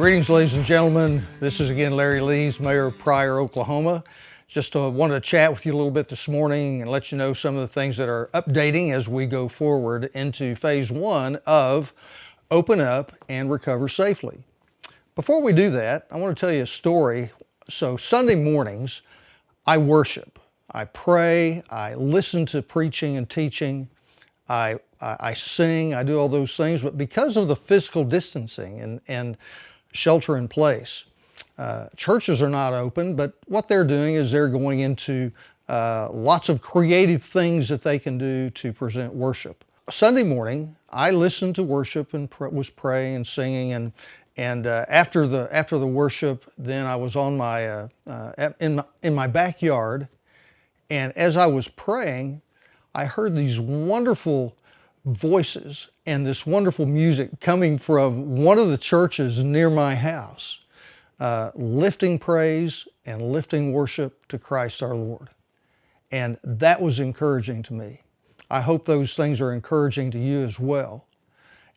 Greetings, ladies and gentlemen. This is again Larry Lees, Mayor of Pryor, Oklahoma. Just wanted to chat with you a little bit this morning and let you know some of the things that are updating as we go forward into phase one of Open Up and Recover Safely. Before we do that, I want to tell you a story. So Sunday mornings, I worship. I pray, I listen to preaching and teaching, I sing, I do all those things, but because of the physical distancing and shelter in place, churches are not open, but what they're doing is they're going into lots of creative things that they can do to present worship. Sunday morning, I listened to worship and was praying and singing, and after the worship, then I was on my in my backyard, and as I was praying, I heard these wonderful voices and this wonderful music coming from one of the churches near my house, lifting praise and lifting worship to Christ our Lord. And that was encouraging to me. I hope those things are encouraging to you as well.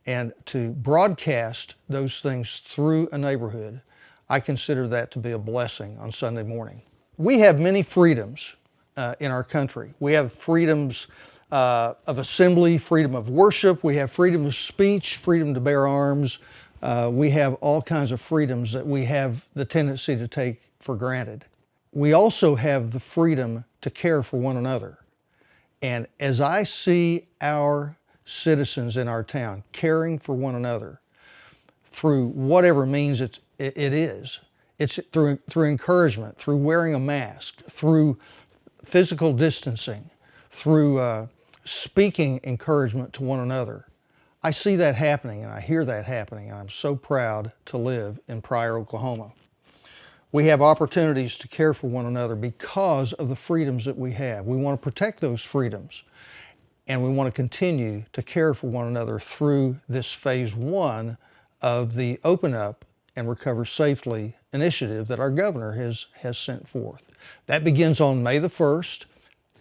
And to broadcast those things through a neighborhood, I consider that to be a blessing on Sunday morning. We have many freedoms in our country. We have freedoms of assembly, freedom of worship, we have freedom of speech, freedom to bear arms. We have all kinds of freedoms that we have the tendency to take for granted. We also have the freedom to care for one another. And as I see our citizens in our town caring for one another through whatever means it is, it's through encouragement, through wearing a mask, through physical distancing, through speaking encouragement to one another. I see that happening and I hear that happening, and I'm so proud to live in Pryor, Oklahoma. We have opportunities to care for one another because of the freedoms that we have. We want to protect those freedoms, and we want to continue to care for one another through this phase one of the Open Up and Recover Safely initiative that our governor has sent forth. That begins on May the 1st.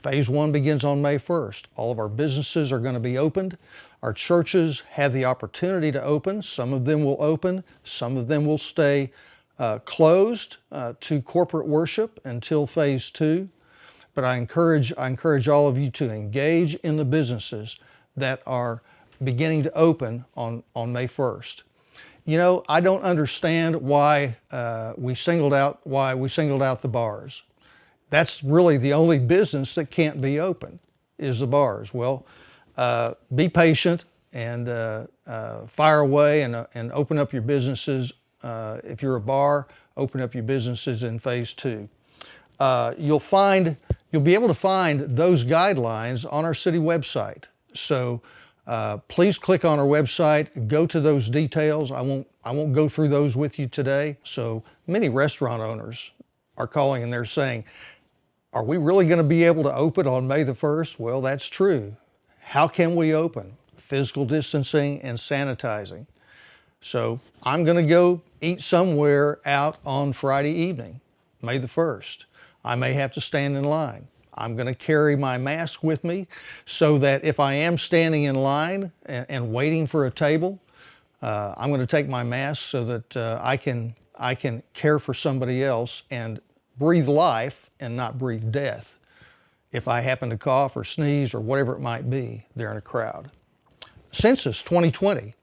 Phase one begins on May 1st. All of our businesses are going to be opened. Our churches have the opportunity to open. Some of them will open. Some of them will stay closed to corporate worship until phase two. But I encourage all of you to engage in the businesses that are beginning to open on May 1st. You know, I don't understand why we singled out the bars. That's really the only business that can't be open, is the bars. Well, be patient and fire away and open up your businesses. If you're a bar, open up your businesses in phase two. You'll be able to find those guidelines on our city website. So please click on our website, go to those details. I won't go through those with you today. So many restaurant owners are calling and they're saying, are we really going to be able to open on May the 1st? Well, that's true. How can we open? Physical distancing and sanitizing. So I'm going to go eat somewhere out on Friday evening, May the 1st. I may have to stand in line. I'm going to carry my mask with me so that if I am standing in line and waiting for a table, I'm going to take my mask so that I can care for somebody else and breathe life and not breathe death if I happen to cough or sneeze or whatever it might be there in a crowd. Census 2020.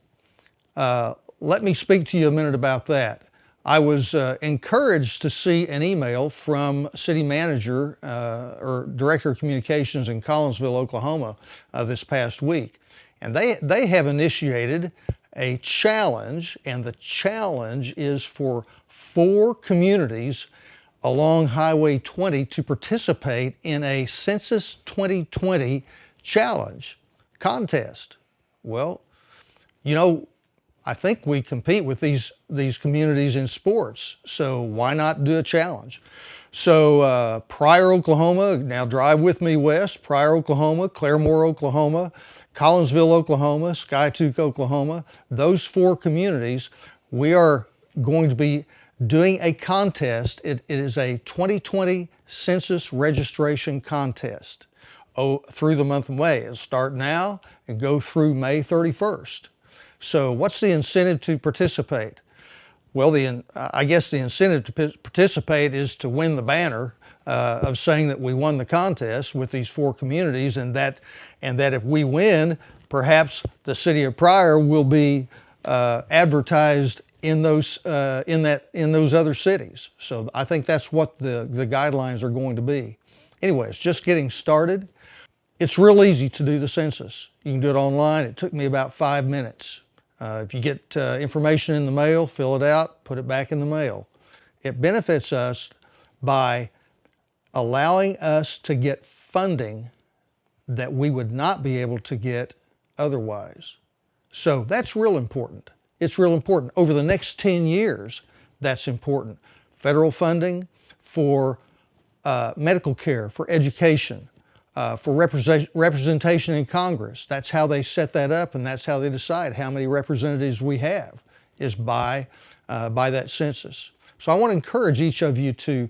Let me speak to you a minute about that. I was encouraged to see an email from city manager or director of communications in Collinsville, Oklahoma this past week. And they have initiated a challenge, and the challenge is for 4 communities along Highway 20 to participate in a Census 2020 challenge contest. Well, you know, I think we compete with these communities in sports, so why not do a challenge? So Pryor, Oklahoma, now drive with me west, Pryor, Oklahoma, Claremore, Oklahoma, Collinsville, Oklahoma, Skiatook, Oklahoma, those 4 communities, we are going to be doing a contest. It is a 2020 Census registration contest through the month of May. It'll start now and go through May 31st. So what's the incentive to participate? Well, I guess the incentive to participate is to win the banner of saying that we won the contest with these 4 communities, and that if we win, perhaps the city of Pryor will be advertised in those other cities. So I think that's what the guidelines are going to be. Anyways, just getting started. It's real easy to do the census. You can do it online. It took me about 5 minutes. If you get information in the mail, fill it out, put it back in the mail. It benefits us by allowing us to get funding that we would not be able to get otherwise. So that's real important. It's real important. Over the next 10 years, that's important. Federal funding for medical care, for education, for representation in Congress. That's how they set that up, and that's how they decide how many representatives we have, is by that census. So I want to encourage each of you to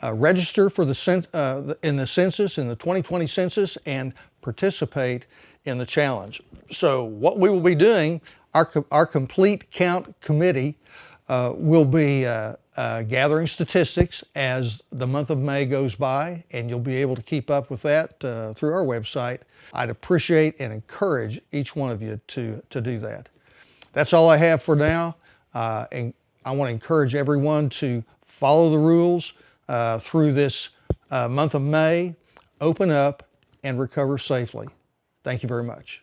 register for in the census, in the 2020 census, and participate in the challenge. So what we will be doing, our Complete Count Committee will be gathering statistics as the month of May goes by, and you'll be able to keep up with that through our website. I'd appreciate and encourage each one of you to do that. That's all I have for now, and I want to encourage everyone to follow the rules through this month of May, open up, and recover safely. Thank you very much.